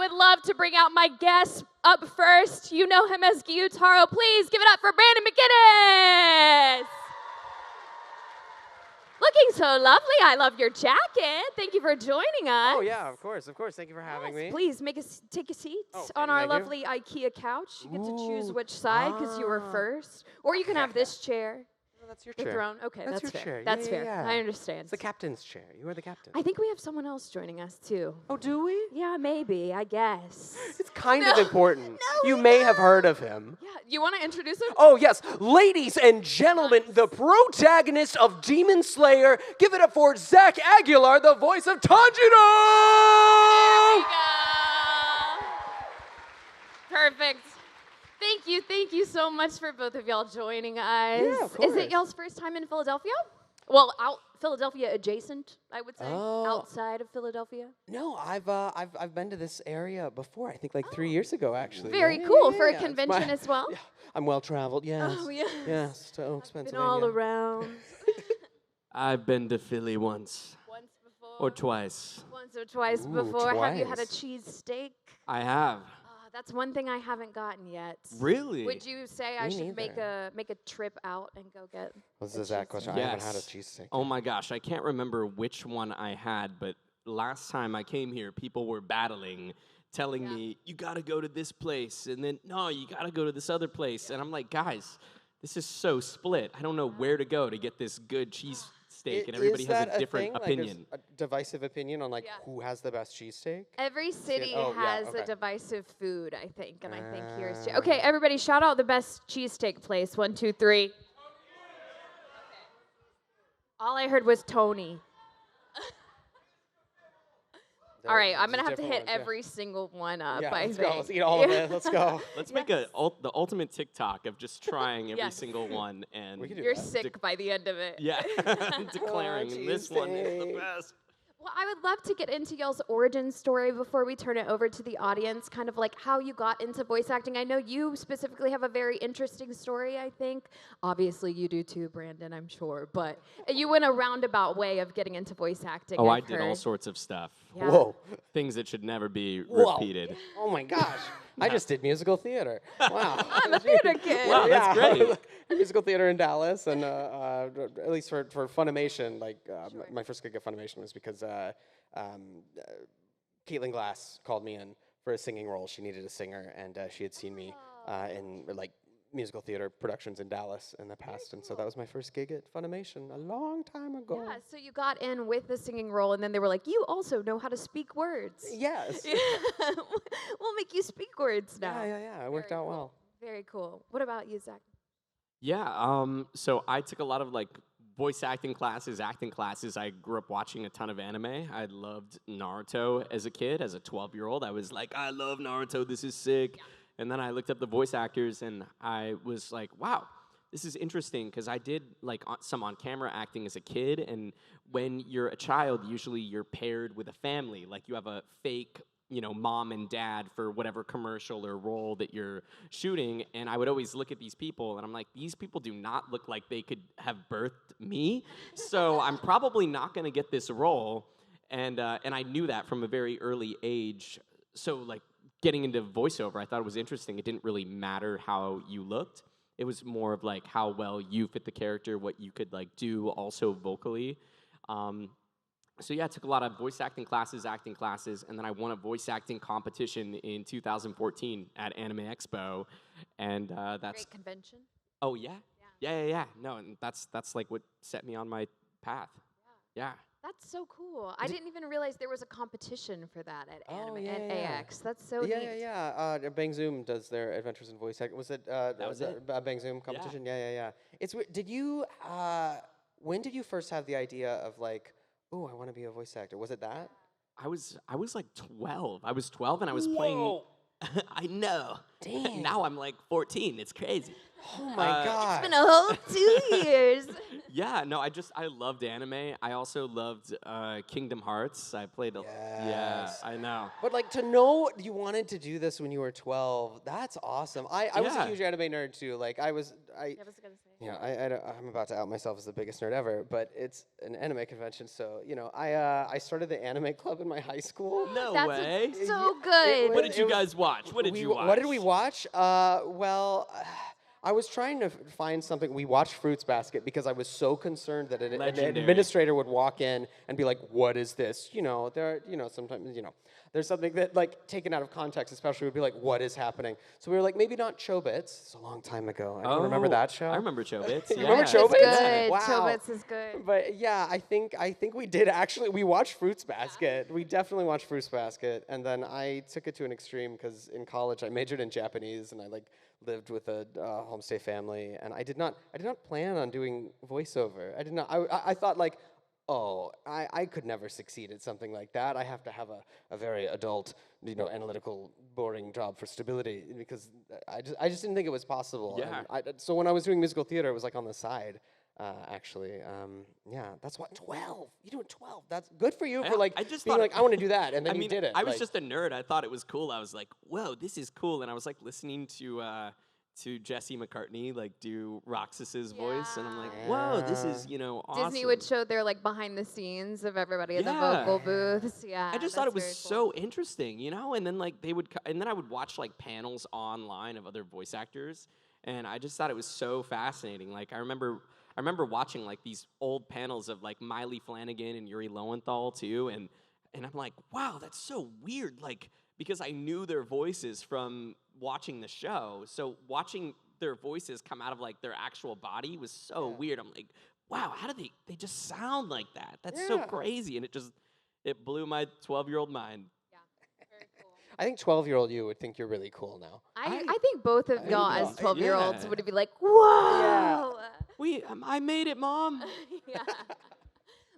would love to bring out my guest up first. You know him as Gyutaro. Please give it up for Brandon McInnis. Looking so lovely. I love your jacket. Thank you for joining us. Oh, yeah, of course. Thank you for having me. Please take a seat on our lovely IKEA couch. You get to choose which side because you were first. Or you can have this chair. No, that's your Your chair. throne. Okay, that's your fair. chair. That's Yeah, fair. yeah. I understand. It's the captain's chair. You are the captain. I think we have someone else joining us too. Oh, do we? Yeah, maybe. I guess. It's kind of important. You may have heard of him. Yeah, you want to introduce him? Oh, yes. Ladies and gentlemen, the protagonist of Demon Slayer, give it up for Zach Aguilar, the voice of Tanjiro! There we go. Perfect. Thank you so much for both of y'all joining us. Yeah, of course. Is it y'all's first time in Philadelphia? Well, Philadelphia adjacent, I would say, outside of Philadelphia. No, I've been to this area before. I think like 3 years ago, actually. Very Yeah, cool yeah, for a yeah. convention as well. Yeah, I'm well traveled. Yes. Oh, yes. Yes, to Oaks, Been Pennsylvania. all around. I've been to Philly once. Once before. Or twice. Once or twice Ooh, before. Have you had a twice. cheesesteak? I have. That's one thing I haven't gotten yet. Really? Would you say I Me should make neither. a trip out and go get? What's a the Zach cheesesteak? question? I haven't had a Yes. cheesesteak. Oh my gosh, I can't remember which one I had, but last time I came here, people were battling, telling me, you gotta go to this place, and then, no, you gotta go to this other place. And I'm like, guys, this is so split. I don't know where to go to get this good cheesesteak, and everybody Is has that a different thing? Like, there's opinion. a divisive opinion on like Yeah. who has the best cheesesteak? Every city oh, yeah, has okay. a divisive food, I think, and I think here's okay. Everybody, shout out the best cheesesteak place. 1, 2, 3. Okay. All I heard was Tony. All right, I'm gonna have to hit every single one up. Yeah, I let's think. go. Let's eat all of it. Let's go. Let's make the ultimate TikTok of just trying every Yes. single one and We can do You're that. sick by the end of it. yeah, declaring this one is the cheesesteak. best. Well, I would love to get into y'all's origin story before we turn it over to the audience, kind of like how you got into voice acting. I know you specifically have a very interesting story, I think. Obviously, you do too, Brandon, I'm sure. But you went a roundabout way of getting into voice acting. Oh, I I've did all heard. sorts of stuff. Yeah. Whoa. Things that should never be Whoa. repeated. Oh my gosh. I just did musical theater. Wow. I'm a theater kid. Wow, that's great. Musical theater in Dallas, and at least for Funimation, like my first gig at Funimation was because Caitlin Glass called me in for a singing role. She needed a singer, and she had seen me in like musical theater productions in Dallas in the past, and so that was my first gig at Funimation a long time ago. Yeah, so you got in with the singing role, and then they were like, you also know how to speak words. Yes. We'll make you speak words now. Yeah. It worked Very out cool. well. Very cool. What about you, Zach? Yeah, so I took a lot of like voice acting classes, acting classes. I grew up watching a ton of anime. I loved Naruto as a kid, as a 12-year-old. I was like, I love Naruto, this is sick. And then I looked up the voice actors, and I was like, wow, this is interesting, because I did like some on-camera acting as a kid, and when you're a child, usually you're paired with a family. Like you have a fake mom and dad for whatever commercial or role that you're shooting, and I would always look at these people, and I'm like, these people do not look like they could have birthed me, so I'm probably not going to get this role, and I knew that from a very early age. So like getting into voiceover, I thought it was interesting. It didn't really matter how you looked. It was more of like how well you fit the character, what you could like do also vocally. So yeah, I took a lot of voice acting classes, and then I won a voice acting competition in 2014 at Anime Expo, and that's Great convention. oh yeah. No, and that's like what set me on my path. Yeah. That's so cool. I didn't even realize there was a competition for that at Anime at yeah. AX. That's so Yeah, neat. Bang Zoom does their Adventures in Voice Acting. Was it was it. Bang Zoom competition? Yeah. It's did you when did you first have the idea of like, oh, I want to be a voice actor? Was it that? I was like 12. I was 12 and I was playing. I know. Dang. Now I'm like 14. It's crazy. Oh my It's god. been a whole 2 years. Yeah, no, I loved anime. I also loved Kingdom Hearts. I played yeah, Yes. I know. But like to know you wanted to do this when you were 12, that's awesome. I was a Yeah. huge anime nerd too. Like I was gonna say. you know, I'm about to out myself as the biggest nerd ever, but it's an anime convention, so you know, I started the anime club in my high school. No That's way. so It good. was- What did you it was- guys watch? What did you watch? What did we watch? Well, I was trying to find something. We watched Fruits Basket because I was so concerned that an Legendary. administrator would walk in and be like, "What is this?" You know, sometimes, there's something that, like, taken out of context, especially, would be like, "What is happening?" So we were like, maybe not Chobits. It's a long time ago. Anyone remember that show? I remember Chobits. You remember yeah. Chobits? It's good. Wow. Chobits is good. But yeah, I think we did actually. We watched Fruits Basket. We definitely watched Fruits Basket, and then I took it to an extreme because in college I majored in Japanese, and I lived with a homestay family, and I did not plan on doing voiceover. I did not. I thought like, oh, I could never succeed at something like that. I have to have a very adult, analytical, boring job for stability because I just didn't think it was possible. Yeah. And so when I was doing musical theater, it was like on the side. Actually, yeah, that's what 12. You doing 12? That's good for you for like I just being thought like I want to do that, and then I mean, you did it. I was like- just a nerd. I thought it was cool. I was like, whoa, this is cool. And I was like listening to Jesse McCartney like do Roxas's voice, and I'm like, whoa, this is awesome. Disney would show their like behind the scenes of everybody in the Yeah. vocal booths. Yeah. I just thought it was that's very cool. so interesting, and then like and then I would watch like panels online of other voice actors, and I just thought it was so fascinating. Like I remember watching like these old panels of like Miley Flanagan and Yuri Lowenthal too, and I'm like, wow, that's so weird. Like because I knew their voices from watching the show, so watching their voices come out of like their actual body was so weird. I'm like, wow, how do they just sound like that? That's so Yeah. crazy, and it blew my 12-year-old mind. Yeah. Very cool. I think 12-year-old you would think you're really cool now. I think both of y'all think as so. 12-year-olds Yeah. would be like, whoa. I made it, Mom. Yeah.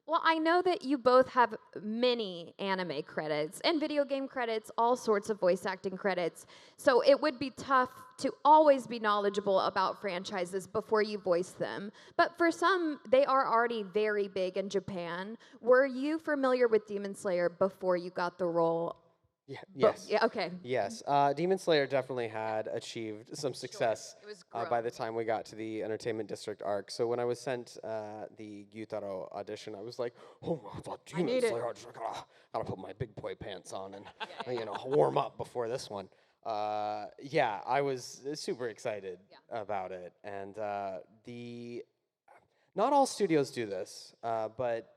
Well, I know that you both have many anime credits and video game credits, all sorts of voice acting credits. So it would be tough to always be knowledgeable about franchises before you voice them. But for some, they are already very big in Japan. Were you familiar with Demon Slayer before you got the role? Yeah. Bo- Yes. Yeah, okay. Yes. Demon Slayer definitely had achieved some success It was by the time we got to the Entertainment District arc. So when I was sent the Gyutaro audition, I was like, oh, I thought Demon need it. Slayer. I just gotta put my big boy pants on and warm up before this one. Yeah, I was super excited about it, and not all studios do this, but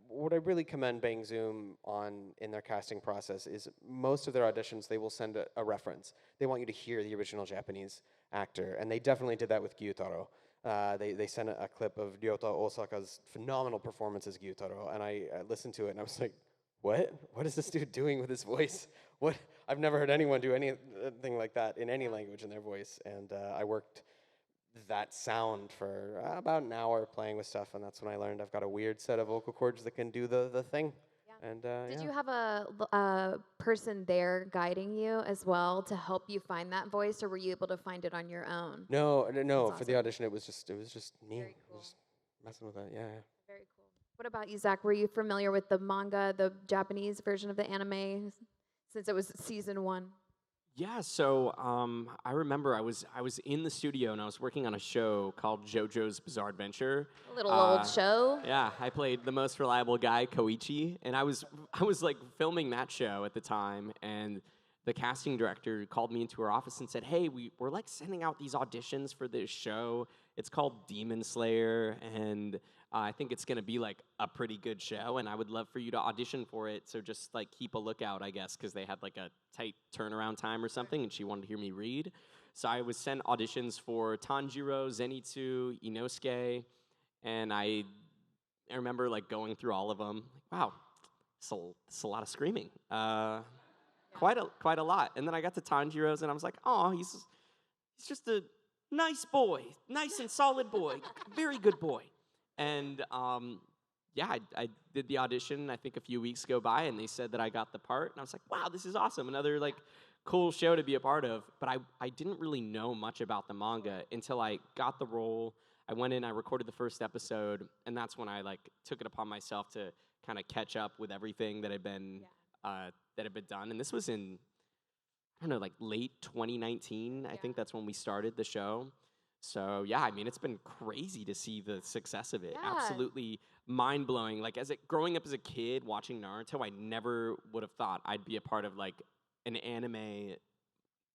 what I really commend Bang Zoom on in their casting process is most of their auditions, they will send a reference. They want you to hear the original Japanese actor, and they definitely did that with Gyutaro. They sent a clip of Ryota Osaka's phenomenal performance as Gyutaro, and I listened to it, and I was like, what? What is this dude doing with his voice? What? I've never heard anyone do anything like that in any language in their voice, and I worked that sound for about an hour playing with stuff, and that's when I learned I've got a weird set of vocal cords that can do the thing. Yeah. And Did you have a person there guiding you as well to help you find that voice, or were you able to find it on your own? No. That's For the awesome. audition, it was just me. Very cool. Just messing with it. Yeah. Very cool. What about you, Zach? Were you familiar with the manga, the Japanese version of the anime, since it was season 1? Yeah, so I remember I was in the studio and I was working on a show called JoJo's Bizarre Adventure. A little old show. Yeah, I played the most reliable guy, Koichi, and I was like filming that show at the time, and the casting director called me into her office and said, "Hey, we're like sending out these auditions for this show. It's called Demon Slayer, and I think it's gonna be like a pretty good show, and I would love for you to audition for it. So just like keep a lookout, I guess, because they had like a tight turnaround time or something, and she wanted to hear me read. So I was sent auditions for Tanjiro, Zenitsu, Inosuke, and I remember like going through all of them. Like, wow, it's a lot of screaming. Quite a lot. And then I got to Tanjiro's, and I was like, oh, he's just a nice boy, nice and solid boy, very good boy. And yeah, I did the audition. I think a few weeks go by, and they said that I got the part, and I was like, wow, this is awesome. Another like cool show to be a part of. But I didn't really know much about the manga until I got the role. I went in, I recorded the first episode, and that's when I like took it upon myself to kind of catch up with everything that had been done. And this was in, I don't know, like late 2019. I think that's when we started the show. So yeah, I mean, it's been crazy to see the success of it. Yeah. Absolutely mind blowing. Like growing up as a kid watching Naruto, I never would have thought I'd be a part of like an anime,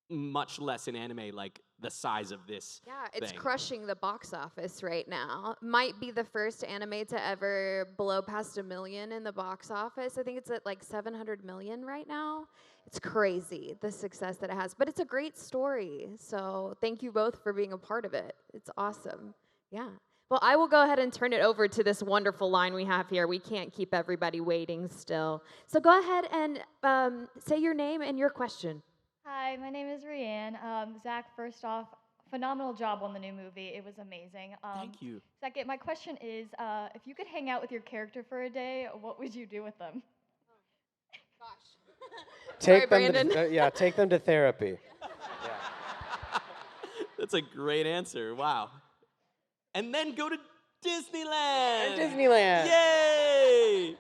much less an anime like the size of this. Yeah, it's thing. crushing the box office right now. Might be the first anime to ever blow past 1 million in the box office. I think it's at like 700 million right now. It's crazy, the success that it has. But it's a great story. So thank you both for being a part of it. It's awesome. Yeah. Well, I will go ahead and turn it over to this wonderful line we have here. We can't keep everybody waiting still. So go ahead and say your name and your question. Hi, my name is Rianne. Zach, first off, phenomenal job on the new movie. It was amazing. Thank you. Second, my question is, if you could hang out with your character for a day, what would you do with them? Take Sorry, them Brandon. take them to therapy. That's a great answer. Wow. And then go to Disneyland. Disneyland. Yay!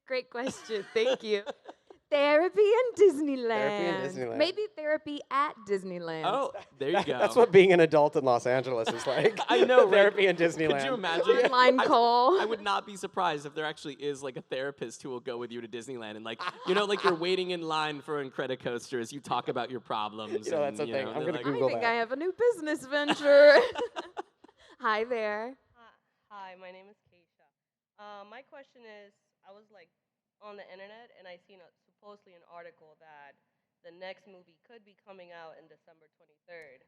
Great question. Thank you. Therapy in Disneyland. Therapy in Disneyland. Maybe therapy at Disneyland. Oh, there you go. That's what being an adult in Los Angeles is like. I know, right? Therapy in Disneyland. Could you imagine? Online call. I would not be surprised if there actually is like a therapist who will go with you to Disneyland and like, you know, like you're waiting in line for Incredicoaster as you talk about your problems. You know, that's the and, thing. know, I'm they're gonna like, Google I think that. I have a new business venture. Hi there. Hi, my name is Keisha. My question is, I was like on the internet and I seen supposedly an article that the next movie could be coming out in December 23rd.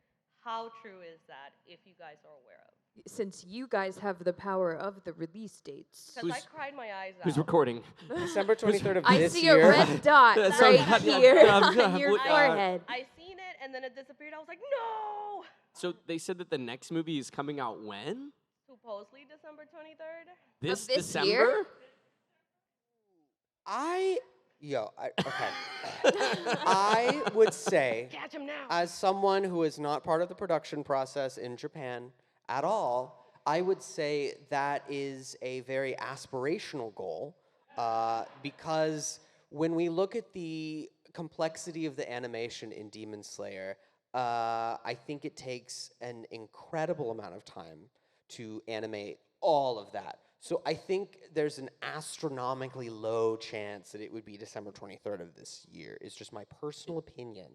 How true is that, if you guys are aware of? Since you guys have the power of the release dates. Because I cried my eyes out. who's recording? December 23rd of I this see year. a red dot That's right so- here yeah, on your yeah. forehead. I seen it and then it disappeared. I was like, no! So they said that the next movie is coming out when? Supposedly December 23rd. This this December? year? Okay. I would say, Catch him now. as someone who is not part of the production process in Japan at all, I would say that is a very aspirational goal because when we look at the complexity of the animation in Demon Slayer, I think it takes an incredible amount of time to animate all of that. So I think there's an astronomically low chance that it would be December 23rd of this year. It's just my personal opinion.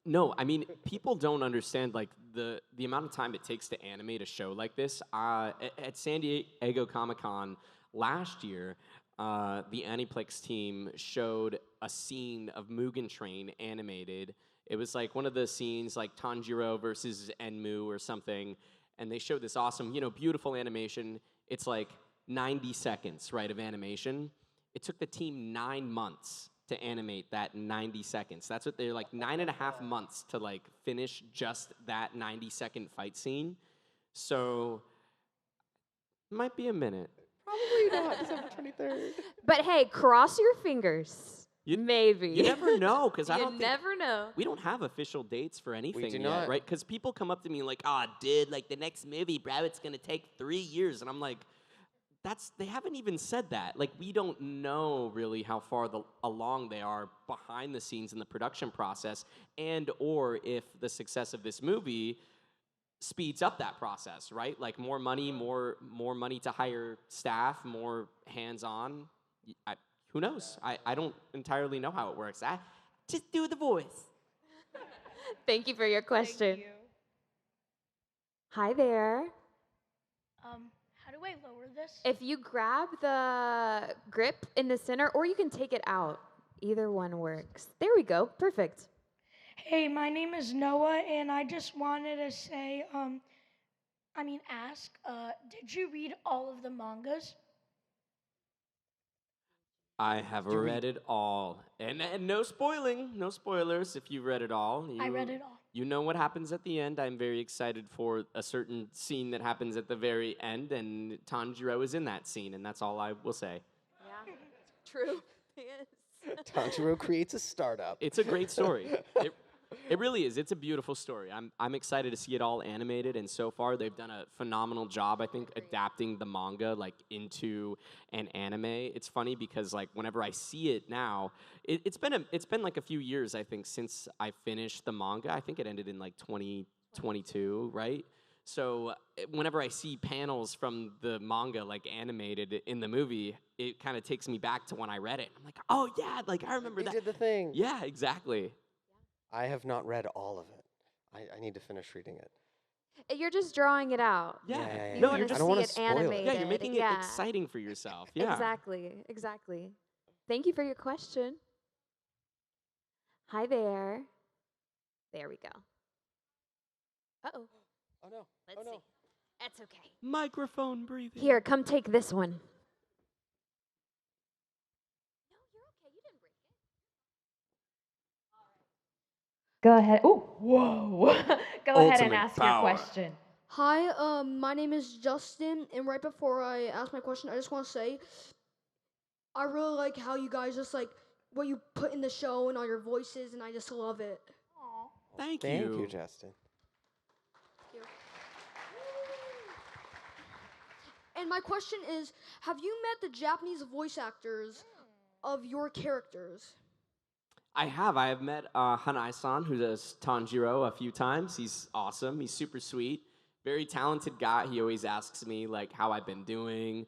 No, I mean, people don't understand like the amount of time it takes to animate a show like this. At San Diego Comic-Con last year, the Aniplex team showed a scene of Mugen Train animated. It was like one of the scenes like Tanjiro versus Enmu or something, and they showed this awesome, beautiful animation. It's like 90 seconds, right, of animation. It took the team 9 months to animate that 90 seconds. That's what they're like, 9.5 months to like finish just that 90-second fight scene. So, might be a minute. Probably not December 23rd. But hey, cross your fingers. Maybe. You never know, because I You don't think never know. we don't have official dates for anything do yet, not. right? Because people come up to me like, dude, like the next movie, bro, it's gonna take 3 years, and I'm like, they haven't even said that. Like, we don't know really how far along they are behind the scenes in the production process, and or if the success of this movie speeds up that process, right? Like more money to hire staff, more hands-on. Who knows? I don't entirely know how it works. Just do the voice. Thank you for your question. Thank you. Hi there. How do I lower this? If you grab the grip in the center, or you can take it out. Either one works. There we go. Perfect. Hey, my name is Noah, and I just wanted to say, ask, did you read all of the mangas? I have read it all. And no spoilers if you've read it all. I read it all. You know what happens at the end. I'm very excited for a certain scene that happens at the very end, and Tanjiro is in that scene, and that's all I will say. Yeah. True. Yes. Tanjiro creates a startup. It's a great story. It really is. It's a beautiful story. I'm excited to see it all animated, and so far they've done a phenomenal job, I think, adapting the manga like into an anime. It's funny because like whenever I see it now, it's been like a few years, I think, since I finished the manga. I think it ended in like 2022, right? So whenever I see panels from the manga like animated in the movie, it kind of takes me back to when I read it. I'm like, oh yeah, like I remember They that. did the thing. Yeah, exactly. I have not read all of it. I need to finish reading it. You're just drawing it out. Yeah. You No, want you're to just I don't see wanna it spoil it. animated. yeah, you're making it Yeah. exciting for yourself. Yeah. Exactly. Thank you for your question. Hi there. There we go. Uh-oh. Oh no. Let's see. That's okay. Microphone breathing. Here, come take this one. No, you're okay. You didn't break it. Go ahead. Oh, whoa. Go ahead and Ultimate ask power. your question. Hi, my name is Justin, and right before I ask my question, I just want to say I really like how you guys just like what you put in the show and all your voices, and I just love it. Thank Thank you, you. Justin. And my question is, have you met the Japanese voice actors of your characters? I have met Hanai-san, who does Tanjiro, a few times. He's awesome. He's super sweet. Very talented guy. He always asks me like how I've been doing.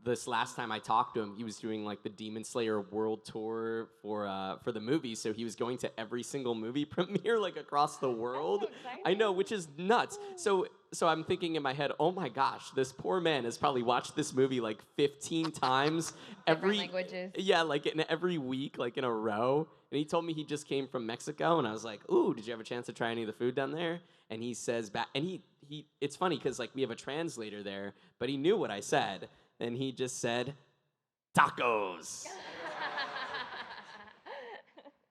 This last time I talked to him, he was doing like the Demon Slayer world tour for the movie. So he was going to every single movie premiere like across the world. I know, which is nuts. So I'm thinking in my head, oh my gosh, this poor man has probably watched this movie like 15 times every languages. Yeah, like in every week, like in a row. And he told me he just came from Mexico, and I was like, ooh, did you have a chance to try any of the food down there? And he says back, and he it's funny because like we have a translator there, but he knew what I said, and he just said, tacos.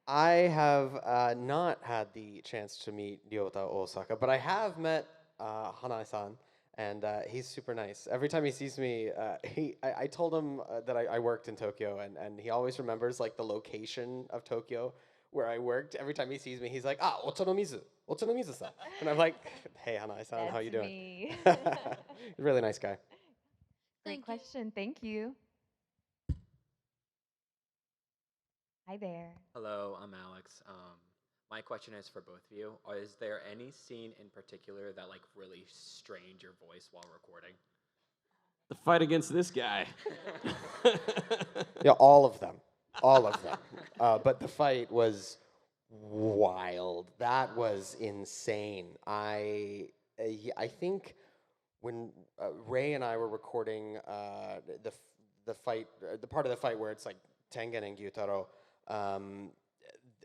I have not had the chance to meet Ryota Osaka, but I have met Hanai-san, and he's super nice. Every time he sees me, I told him that I worked in Tokyo, and he always remembers like the location of Tokyo where I worked. Every time he sees me, he's like, Ochanomizu-san. And I'm like, hey, Hanai-san, how you doing? Me. Really nice guy. Great question. Thank you. Hi there. Hello, I'm Alex. My question is for both of you. Is there any scene in particular that like really strained your voice while recording? The fight against this guy. Yeah, all of them. But the fight was wild. That was insane. I think when Ray and I were recording the fight, the part of the fight where it's like Tengen and Gyutaro,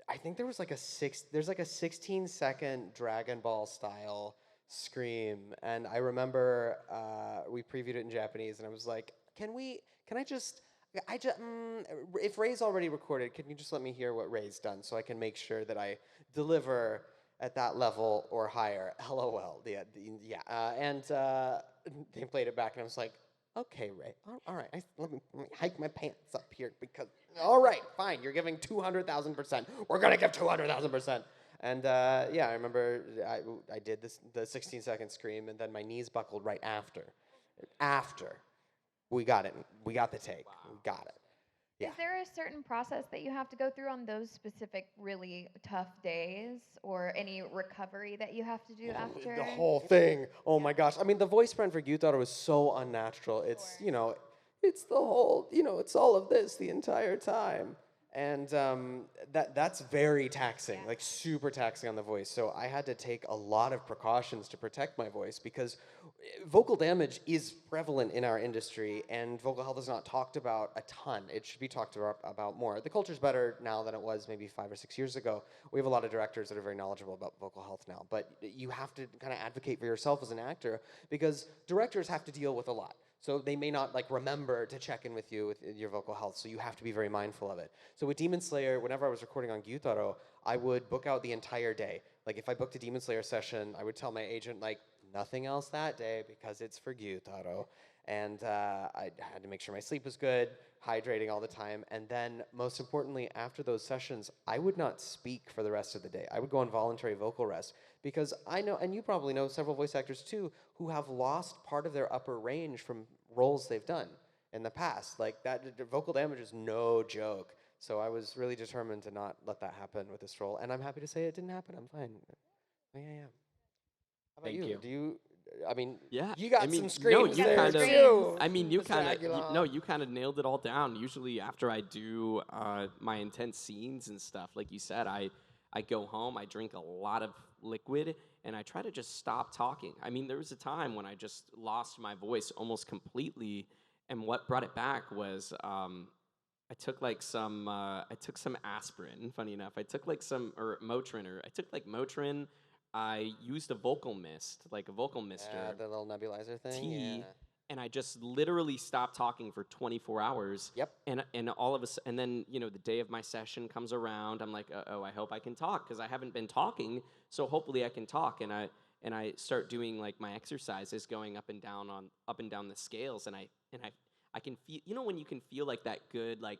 I think there's like a 16-second Dragon Ball style scream, and I remember we previewed it in Japanese, and I was like, if Ray's already recorded, can you just let me hear what Ray's done so I can make sure that I deliver at that level or higher? LOL. And they played it back, and I was like, okay, Ray, all right, let me hike my pants up here because, all right, fine, you're giving 200,000%. We're going to give 200,000%. And I remember I did the 16-second scream, and then my knees buckled right after. We got it. We got the take. Wow. We got it. Yeah. Is there a certain process that you have to go through on those specific really tough days, or any recovery that you have to do after? The whole thing. Oh my gosh. I mean, the voice print for Gyutaro is so unnatural. It's, it's the whole, it's all of this the entire time. And that's very taxing, like super taxing on the voice. So I had to take a lot of precautions to protect my voice because vocal damage is prevalent in our industry, and vocal health is not talked about a ton. It should be talked about more. The culture's better now than it was maybe 5 or 6 years ago. We have a lot of directors that are very knowledgeable about vocal health now, but you have to kind of advocate for yourself as an actor because directors have to deal with a lot. So they may not remember to check in with you with your vocal health, so you have to be very mindful of it. So with Demon Slayer, whenever I was recording on Gyutaro, I would book out the entire day. Like if I booked a Demon Slayer session, I would tell my agent nothing else that day because it's for Gyutaro. and I had to make sure my sleep was good, hydrating all the time, and then most importantly, after those sessions, I would not speak for the rest of the day. I would go on voluntary vocal rest because I know, and you probably know several voice actors too, who have lost part of their upper range from roles they've done in the past. Like that, vocal damage is no joke. So I was really determined to not let that happen with this role, and I'm happy to say it didn't happen. I'm fine. Yeah. How about Thank you? you. Do you? I mean, Yeah, you got I mean, some screams you there kind of. too. I mean, you Mr. kind of. Aguilar. No, you kind of nailed it all down. Usually, after I do my intense scenes and stuff, like you said, I go home, I drink a lot of liquid, and I try to just stop talking. I mean, there was a time when I just lost my voice almost completely, and what brought it back was I took like some aspirin. Funny enough, I took like some or Motrin, or I took like Motrin. I used a vocal mist, like a vocal mister, Yeah, the little nebulizer thing. tea, Yeah. and I just literally stopped talking for 24 hours. Yep. And all of us, and then the day of my session comes around. I'm like, oh, I hope I can talk because I haven't been talking. So hopefully I can talk. And I start doing like my exercises, going up and down the scales, and I can feel, when you can feel like that good like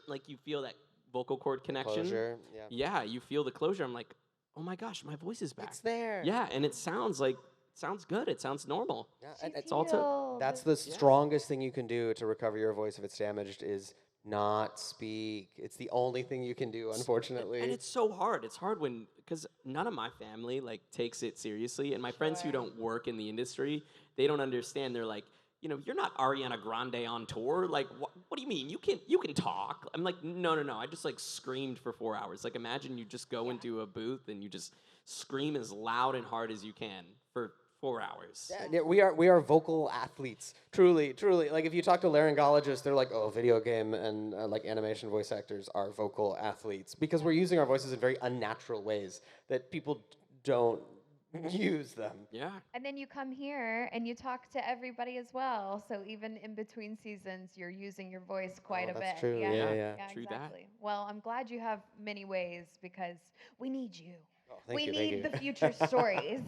like you feel that vocal cord connection. Closure. Yeah. Yeah, you feel the closure. I'm like, oh my gosh, my voice is back. It's there. Yeah, and it sounds good. It sounds normal. Yeah, She and It's all took. healed. that's the strongest thing you can do to recover your voice if it's damaged is not speak. It's the only thing you can do, unfortunately. And it's so hard. It's hard because none of my family like takes it seriously, and my friends who Sure. don't work in the industry, they don't understand. They're like, you're not Ariana Grande on tour. Like, what do you mean? You can talk. I'm like, no. I just like screamed for 4 hours. Like, imagine you just go into a booth and you just scream as loud and hard as you can for 4 hours. Yeah, we are vocal athletes. Truly. Like if you talk to laryngologists, they're like, oh, video game and like animation voice actors are vocal athletes because we're using our voices in very unnatural ways that people don't use them. Yeah. And then you come here and you talk to everybody as well. So even in between seasons, you're using your voice quite a that's bit. true. Yeah. True that. exactly. Well, I'm glad you have many ways because we need you. Oh, thank we you, need thank the you. future stories.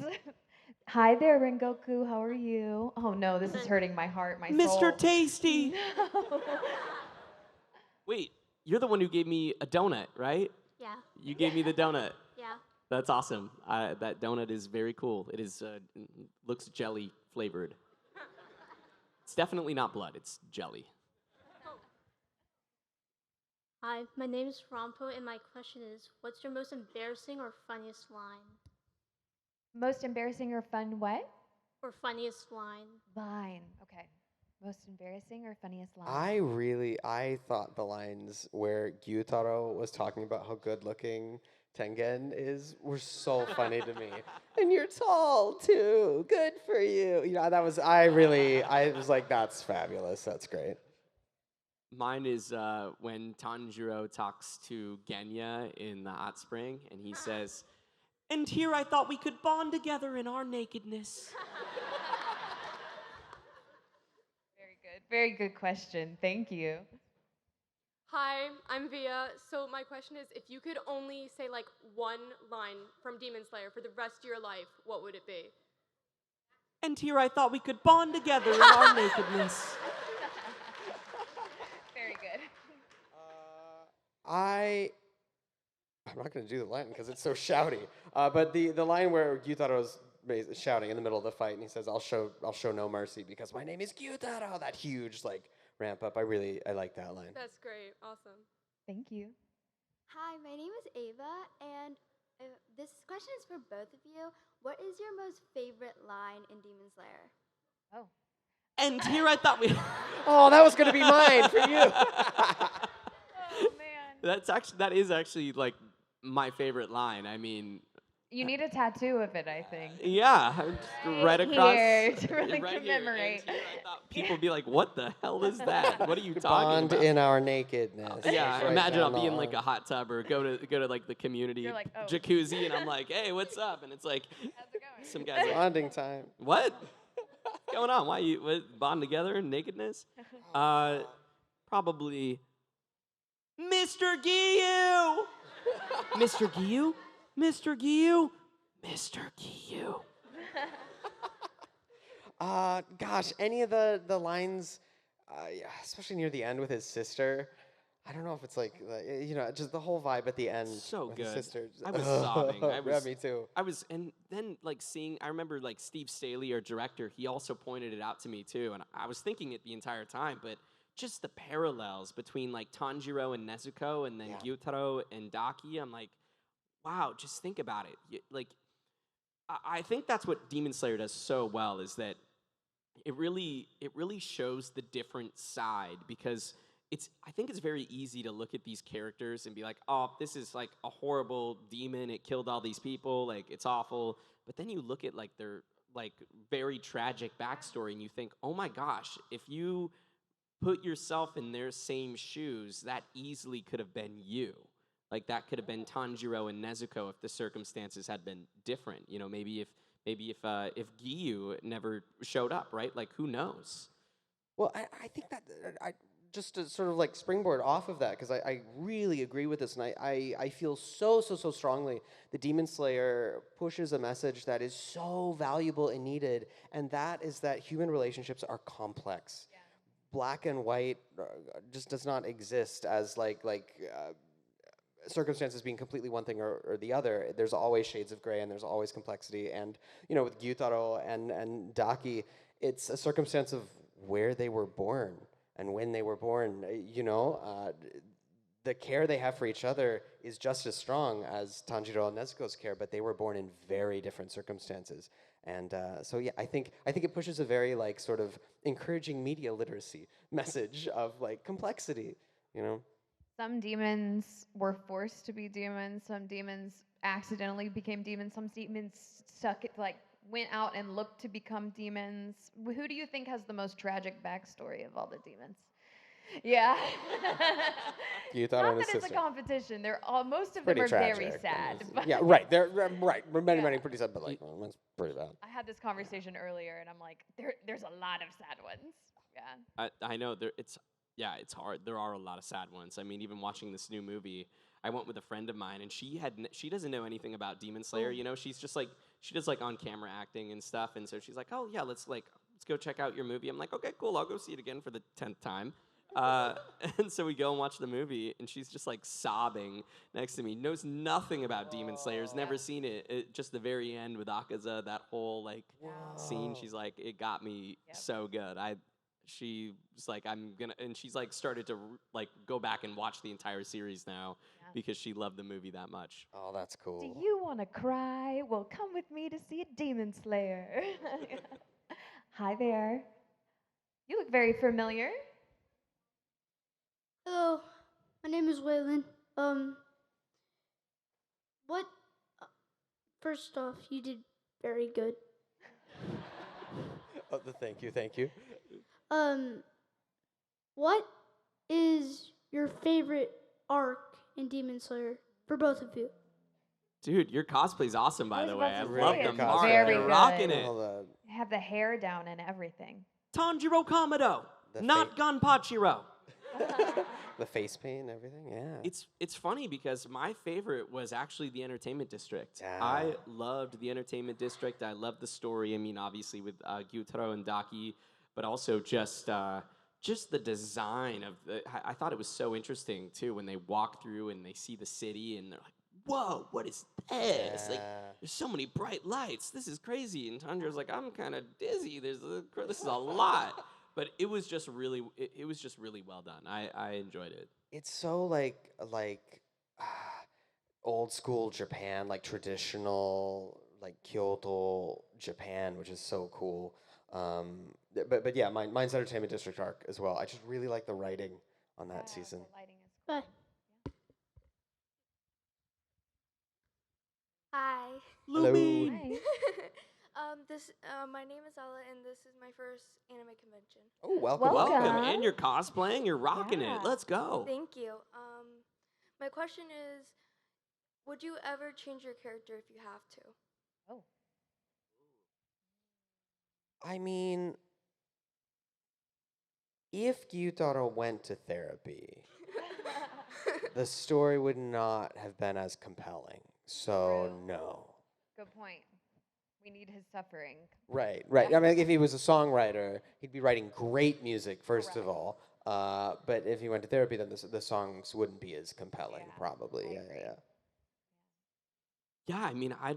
Hi there, Rengoku. How are you? Oh no, this is hurting my heart, my soul. Mr. Tasty. No. Wait, you're the one who gave me a donut, right? Yeah. You gave me the donut. Yeah. That's awesome. That donut is very cool. It is looks jelly flavored. It's definitely not blood. It's jelly. Hi, my name is Rampo, and my question is, what's your most embarrassing or funniest line? Most embarrassing or fun what? Or funniest line? Line. Okay. Most embarrassing or funniest line? I thought the lines where Gyutaro was talking about how good looking Tengen were so funny to me. And you're tall too. Good for you. I was like, that's fabulous. That's great. Mine is when Tanjiro talks to Genya in the hot spring, and he says, "And here I thought we could bond together in our nakedness." Very good. Very good question. Thank you. Hi, I'm Via. So my question is, if you could only say like one line from Demon Slayer for the rest of your life, what would it be? And here I thought we could bond together in our nakedness. Very good. I'm not going to do the line because it's so shouty. But the line where Gyutaro's shouting in the middle of the fight and he says, "I'll show no mercy because my name is Gyutaro." That huge ramp up. I like that line. That's great. Awesome. Thank you. Hi, my name is Ava, and this question is for both of you. What is your most favorite line in Demon Slayer? Oh. And here I thought we... Oh, that was going to be mine for you. Oh man. That is actually like my favorite line. I mean, You need a tattoo of it, I think. yeah, right across. Here to really right commemorate. Here. And here I thought people would be like, "What the hell is that? What are you talking Bond about?" in our nakedness. Yeah, Right imagine I'll down be the in like a arm. hot tub or go to like the community You're like, "Oh." jacuzzi, and I'm like, "Hey, what's up?" And it's like, How's it going? some guys like, Bonding time. "What? What's going on? Why bond together in nakedness?" Probably, Mr. Giyu. Mr. Giyu, Mr. Giyu, Mr. Giyu. Gosh, any of the lines, yeah, especially near the end with his sister. I don't know if it's like just the whole vibe at the end So with his good. sister. I was sobbing. Yeah, me too. And then like seeing, I remember like Steve Staley, our director, he also pointed it out to me too, and I was thinking it the entire time, but just the parallels between like Tanjiro and Nezuko, and then Gyutaro and Daki, I'm like, wow, just think about it. I think that's what Demon Slayer does so well, is that it really shows the different side, because I think it's very easy to look at these characters and be like, oh, this is like a horrible demon, it killed all these people, like it's awful. But then you look at like their like very tragic backstory and you think, oh my gosh, if you put yourself in their same shoes, that easily could have been you. Like that could have been Tanjiro and Nezuko if the circumstances had been different. You know, maybe if Giyu never showed up, right? Like who knows? Well, I think that just to sort of like springboard off of that, because I really agree with this, and I feel so strongly that Demon Slayer pushes a message that is so valuable and needed, and that is that human relationships are complex. Yeah. Black and white just does not exist as circumstances being completely one thing or the other. There's always shades of gray, and there's always complexity. And with Gyutaro and Daki, it's a circumstance of where they were born and when they were born. The care they have for each other is just as strong as Tanjiro and Nezuko's care, but they were born in very different circumstances. And so I think it pushes a very like sort of encouraging media literacy message of like complexity. Some demons were forced to be demons. Some demons accidentally became demons. Some demons went out and looked to become demons. Who do you think has the most tragic backstory of all the demons? Yeah. Gyutaro and his Not that it's sister. a competition. Most of Pretty them are tragic. very sad. Yeah, right. They're right. Many pretty sad, but like that's pretty bad. I had this conversation earlier, and I'm like, there's a lot of sad ones. Yeah. I know it's hard. There are a lot of sad ones. I mean, even watching this new movie, I went with a friend of mine, and she doesn't know anything about Demon Slayer. She's just like, she does like on camera acting and stuff, and so she's like, oh yeah, let's go check out your movie. I'm like, okay, cool, I'll go see it again for the 10th time. And so we go and watch the movie, and she's just like sobbing next to me. Knows nothing about Demon Slayer. Has never seen it. Just the very end with Akaza, that whole like scene. She's like, it got me so good. She was like, and she's like started to like go back and watch the entire series now because she loved the movie that much. Oh, that's cool. Do you want to cry? Well, come with me to see Demon Slayer. Hi there. You look very familiar. Hello, my name is Waylon. First off, you did very good. Oh, thank you. What is your favorite arc in Demon Slayer for both of you? Dude, your cosplay's awesome, by the way. I Really love good the mark. Very You're good. rocking it. Have the hair down and everything. Tanjiro Kamado, not Gunpachiro. The face paint and everything, yeah. It's funny because my favorite was actually the Entertainment District. Yeah. I loved the Entertainment District. I loved the story. I mean, obviously with Gyutaro and Daki, but also just the design of I thought it was so interesting too when they walk through and they see the city and they're like, whoa, what is this? Like, there's so many bright lights. This is crazy. And Tanjiro's like, I'm kind of dizzy. This is a lot. But it was just really, it was just really well done. I enjoyed it. It's so like old school Japan, like traditional, like Kyoto Japan, which is so cool. But yeah, mine's Entertainment District arc as well. I just really like the writing on that season. The lighting is cool. Bye. Hi. Hello. Hi. My name is Ella, and this is my first anime convention. Oh, welcome. Welcome. And you're cosplaying. You're rocking it. Let's go. Thank you. My question is, would you ever change your character if you have to? Oh. I mean, if Gyutaro went to therapy, the story would not have been as compelling. So, True. no. Good point. We need his suffering. Right, right. I mean, if he was a songwriter, he'd be writing great music, first of all. But if he went to therapy, then the songs wouldn't be as compelling, probably. Yeah. Yeah, I mean, I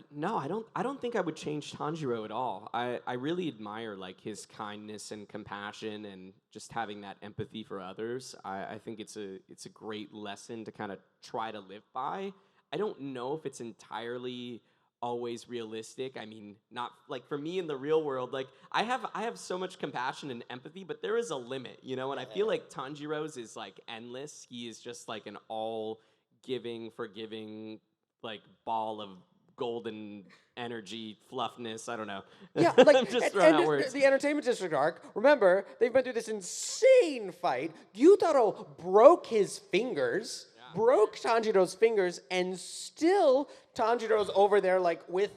don't think I would change Tanjiro at all. I really admire like his kindness and compassion and just having that empathy for others. I think it's a great lesson to kind of try to live by. I don't know if it's entirely always realistic. I mean, not like for me in the real world, like I have so much compassion and empathy, but there is a limit, you know, and I feel like Tanjiro's is like endless. He is just like an all giving, forgiving like ball of golden energy fluffness. I don't know. Yeah, like I'm just throwing out words. the Entertainment District arc. Remember, they've been through this insane fight. Gyutaro broke his fingers, broke Tanjiro's fingers, and still Tanjiro's over there like with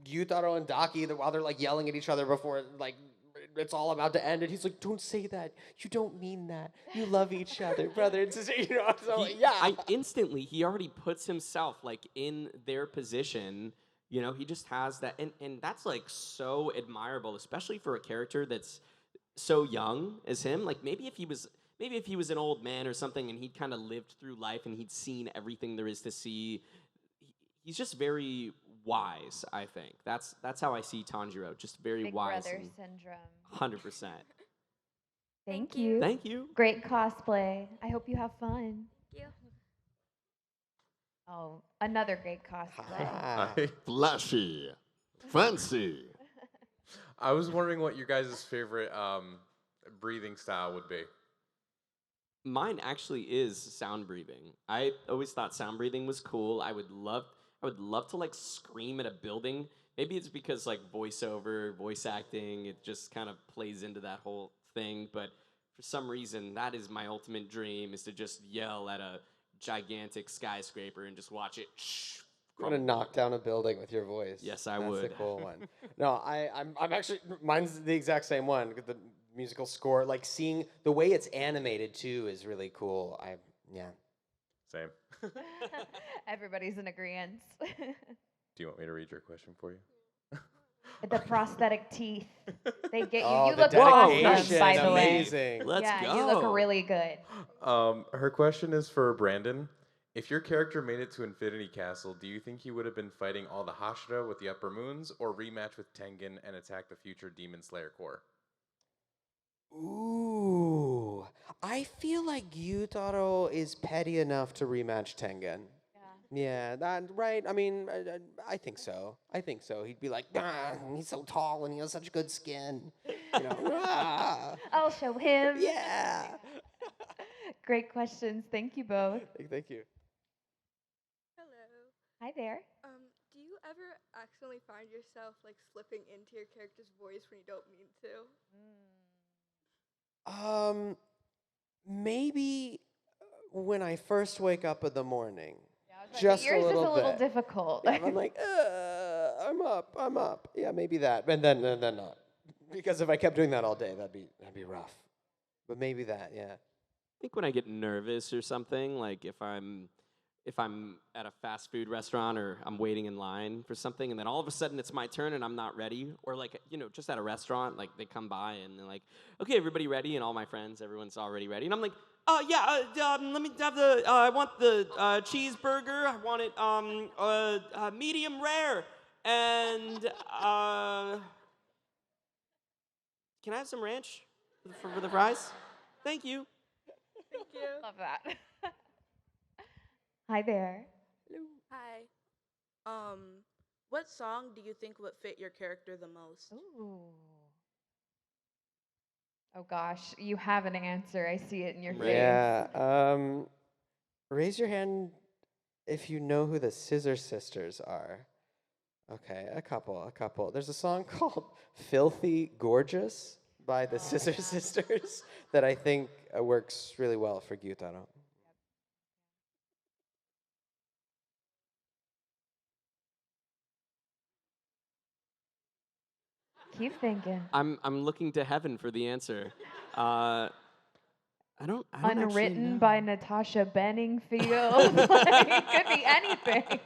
Gyutaro and Daki while they're like yelling at each other before like it's all about to end. And he's like, "Don't say that. You don't mean that. You love each other, brother." It's just, you know, so he already puts himself like in their position. You know, he just has that, and that's like so admirable, especially for a character that's so young as him. Like maybe if he was an old man or something, and he'd kind of lived through life and he'd seen everything there is to see. He's just very wise. I think that's how I see Tanjiro. Just very Big wise. brother syndrome. 100%. Thank you. Thank you. Great cosplay. I hope you have fun. Thank you. Oh, another great cosplay. Flashy. Fancy. I was wondering what your guys' favorite breathing style would be. Mine actually is sound breathing. I always thought sound breathing was cool. I would love to like scream at a building. Maybe it's because like voiceover, voice acting, it just kind of plays into that whole thing. But for some reason, that is my ultimate dream, is to just yell at a gigantic skyscraper and just watch it. You want to knock down a building with your voice. Yes, I That's would. That's a cool one. No, I'm actually, mine's the exact same one. The musical score, like seeing the way it's animated too is really cool. Same. Everybody's in agreement. Do you want me to read your question for you? The prosthetic teeth. They get you. Oh, You the look awesome, dedication, by the amazing. way. Let's yeah, you look go. really good. Her question is for Brandon. If your character made it to Infinity Castle, do you think he would have been fighting all the Hashira with the Upper Moons, or rematch with Tengen and attack the future Demon Slayer Corps? Ooh, I feel like Gyutaro is petty enough to rematch Tengen. Yeah, that right. I mean, I think so. I think so. He'd be like, he's so tall and he has such good skin. You know, I'll show him. Yeah. Great questions. Thank you both. Thank you. Hello. Hi there. Do you ever accidentally find yourself like slipping into your character's voice when you don't mean to? Maybe when I first wake up in the morning. Yours Just a little is a little bit. difficult. Yeah, I'm like, I'm up. Yeah, maybe that, and then not, because if I kept doing that all day, that'd be rough. But maybe that, yeah. I think when I get nervous or something, like if I'm at a fast food restaurant or I'm waiting in line for something, and then all of a sudden it's my turn and I'm not ready, or like, you know, just at a restaurant, like they come by and they're like, "Okay, everybody ready?" And all my friends, everyone's already ready, and I'm like, let me have I want the cheeseburger. I want it medium rare, and can I have some ranch for the fries? Thank you. Thank you. Love that. Hi there. Hi. What song do you think would fit your character the most? Ooh. Oh gosh, you have an answer. I see it in your face. Yeah. Raise your hand if you know who the Scissor Sisters are. Okay, a couple. There's a song called "Filthy Gorgeous" by the Scissor Sisters that I think works really well for Gyutaro. Keep thinking. I'm looking to heaven for the answer. I don't Unwritten by Natasha Benningfield. Like, it could be anything.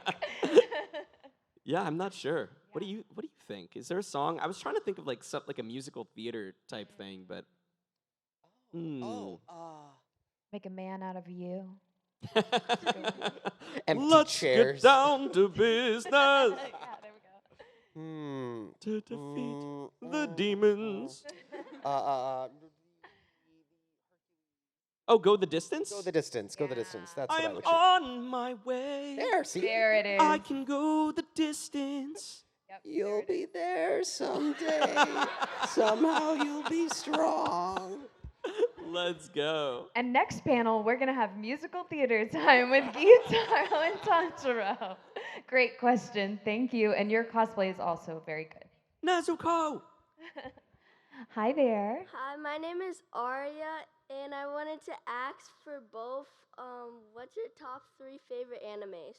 Yeah, I'm not sure. What do you think? think. Is there a song? I was trying to think of like like a musical theater type thing, but. Make a man out of you. Empty Let's chairs. get down to business. Yeah, there we go. To defeat the demons. Oh, Go the Distance? Go the distance. Go the distance. That's what I I'm would on my way. There, see? There it is. I can go the distance. Yep, You'll be there someday. Somehow you'll be strong. Let's go. And next panel, we're going to have musical theater time with Gyutaro and Tanjiro. Great question. Thank you. And your cosplay is also very good. Nezuko. Hi there. Hi, my name is Arya, and I wanted to ask for both, what's your top 3 favorite animes?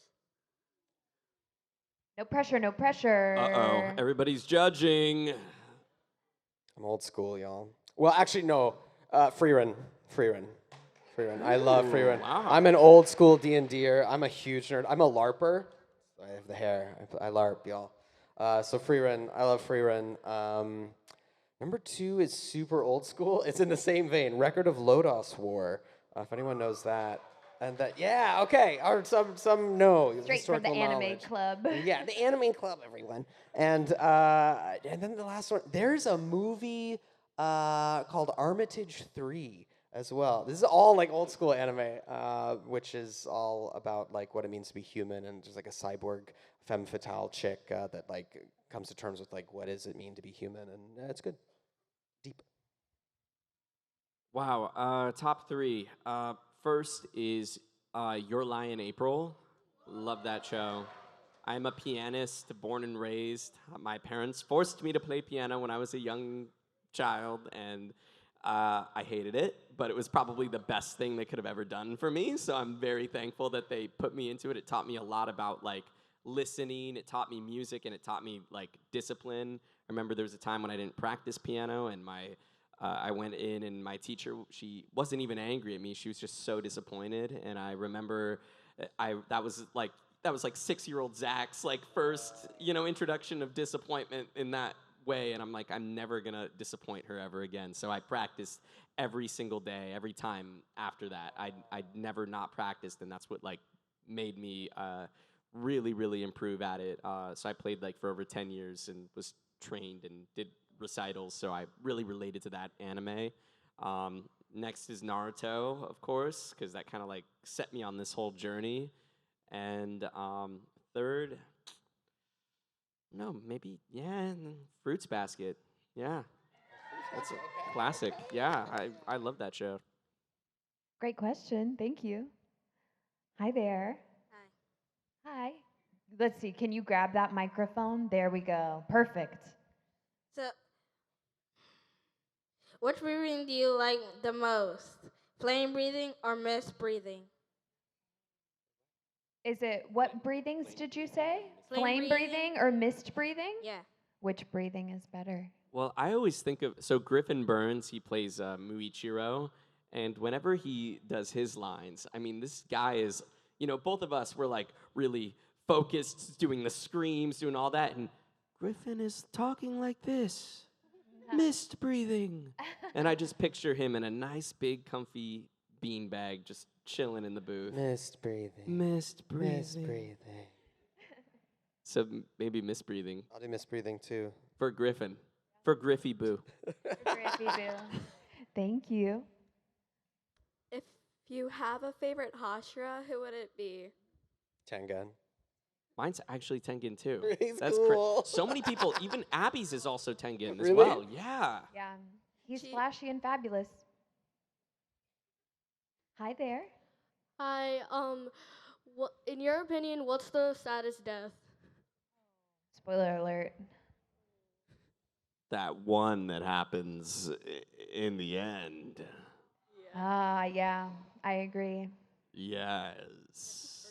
No pressure, no pressure. Uh-oh. Everybody's judging. I'm old school, y'all. Well, actually, no. Freerun. I love Freerun. Wow. I'm an old school D&D'er. I'm a huge nerd. I'm a LARPer. I have the hair. I LARP, y'all. So Freerun. I love Freerun. Number 2 is super old school. It's in the same vein. Record of Lodos War. If anyone knows that. And that, yeah, okay. Or some know. Straight from the historical anime knowledge. club. Yeah, the anime club, everyone. And then the last one. There's a movie called Armitage 3 as well. This is all like old school anime, which is all about like what it means to be human and just like a cyborg femme fatale chick that like comes to terms with like what does it mean to be human, and it's good. Deep. Wow. Top 3. First is Your Lie in April. Love that show. I'm a pianist, born and raised. My parents forced me to play piano when I was a young child, and I hated it, but it was probably the best thing they could have ever done for me, so I'm very thankful that they put me into it. It taught me a lot about, like, listening. It taught me music, and it taught me, like, discipline. I remember there was a time when I didn't practice piano, and I went in, and my teacher, she wasn't even angry at me. She was just so disappointed, and I remember that was like 6-year-old Zach's, like, first, introduction of disappointment in that way, and I'm like, I'm never gonna disappoint her ever again. So I practiced every single day, every time after that. I'd never not practiced, and that's what like made me really, really improve at it. So I played like for over 10 years and was trained and did recitals, so I really related to that anime. Next is Naruto, of course, because that kind of like set me on this whole journey. And third, no, maybe, yeah, Fruits Basket. Yeah, that's a classic. Yeah, I love that show. Great question. Thank you. Hi there. Hi. Let's see. Can you grab that microphone? There we go. Perfect. So, which breathing do you like the most? Flame breathing or mist breathing? Is it what breathings did you say? Flame Flame breathing or mist breathing? Yeah. Which breathing is better? Well, I always think of, so Griffin Burns, he plays Muichiro, and whenever he does his lines, I mean, this guy is, both of us were like really focused, doing the screams, doing all that, and Griffin is talking like this, mist breathing. And I just picture him in a nice, big, comfy beanbag, just chilling in the booth. Mist breathing. Mist breathing. Mist breathing. So maybe mist breathing. I'll do mist breathing too. For Griffin. For Griffy Boo. Griffy Boo. Thank you. If you have a favorite Hashira, who would it be? Tengen. Mine's actually Tengen too. He's That's cool. so many people, even Abby's is also Tengen as Really? well. Yeah. Yeah. He's flashy and fabulous. Hi there. Hi. What, in your opinion, what's the saddest death? Spoiler alert. That one that happens in the end. Ah, yeah. I agree. Yes.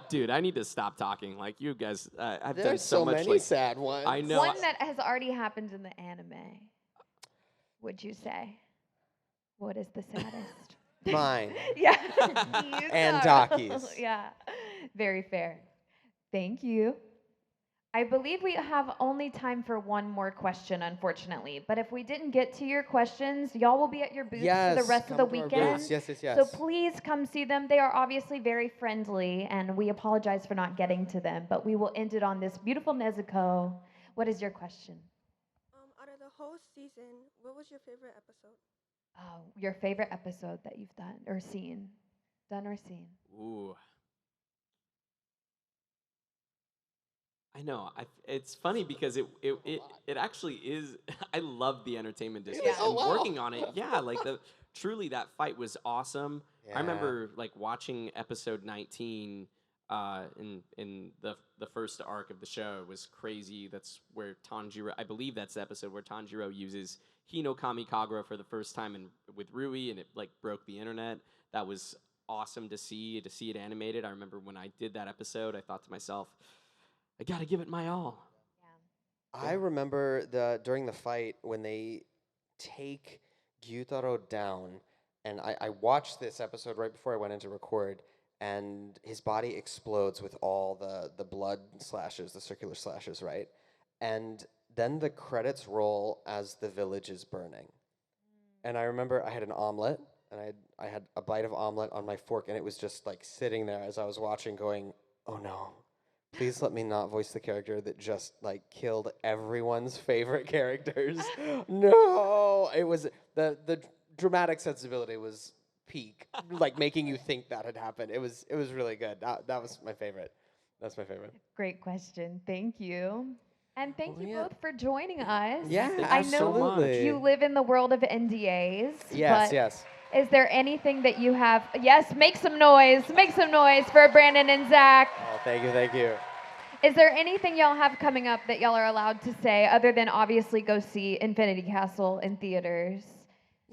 Dude, I need to stop talking. Like, you guys, I've done There's so so much. many like, sad ones. I know. One that has already happened in the anime, would you say? What is the saddest? Mine. Yeah. And Gyutaro. Daki's. Yeah. Very fair. Thank you. I believe we have only time for one more question, unfortunately. But if we didn't get to your questions, y'all will be at your booths for the Yes, rest of the come to our weekend. booths. Yes, yes, yes. So please come see them. They are obviously very friendly, and we apologize for not getting to them. But we will end it on this beautiful Nezuko. What is your question? Out of the whole season, what was your favorite episode? Oh, your favorite episode that you've done or seen? Done or seen? Ooh. I know. It's funny because it actually is. I love the entertainment district. Oh, And wow. working on it, yeah, like truly that fight was awesome. Yeah. I remember like watching episode 19 in the first arc of the show. It was crazy. That's where Tanjiro, I believe that's the episode where Tanjiro uses Hino Kami Kagura for the first time with Rui, and it like broke the internet. That was awesome to see it animated. I remember when I did that episode, I thought to myself, I gotta give it my all. I remember during the fight when they take Gyutaro down, and I watched this episode right before I went in to record, and his body explodes with all the blood slashes, the circular slashes, right? And then the credits roll as the village is burning. And I remember I had an omelet, and I had a bite of omelet on my fork, and it was just like sitting there as I was watching going, oh no. Please let me not voice the character that just like killed everyone's favorite characters. No, it was the dramatic sensibility was peak, like making you think that had happened. It was really good. That was my favorite. That's my favorite. Great question. Thank you. And thank you both for joining us. Yeah, I know absolutely. you live in the world of NDAs. Yes, but yes. Is there anything that you have? Yes, make some noise. Make some noise for Brandon and Zach. Oh, thank you, thank you. Is there anything y'all have coming up that y'all are allowed to say other than obviously go see Infinity Castle in theaters?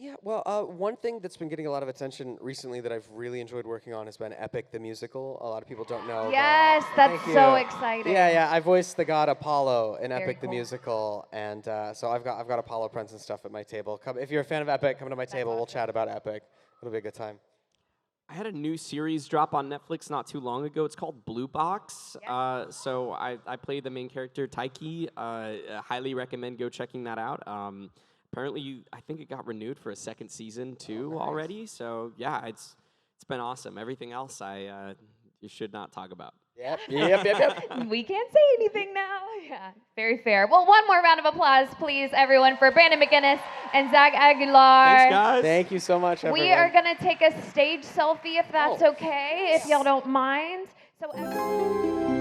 Yeah, well, one thing that's been getting a lot of attention recently that I've really enjoyed working on has been Epic the Musical. A lot of people don't know. Yes, that's Thank so you. exciting. Yeah, I voiced the god Apollo in Very Epic the cool. Musical, and so I've got Apollo prints and stuff at my table. Come, if you're a fan of Epic, come to my table. We'll chat about Epic. It'll be a good time. I had a new series drop on Netflix not too long ago. It's called Blue Box. So I played the main character, Taiki. Highly recommend go checking that out. Apparently, I think it got renewed for a second season too already. So yeah, it's been awesome. Everything else you should not talk about. Yep. We can't say anything now. Yeah, very fair. Well, one more round of applause, please, everyone, for Brandon McInnis and Zach Aguilar. Thanks, guys. Thank you so much, everyone. We are going to take a stage selfie if that's okay, if y'all don't mind. So.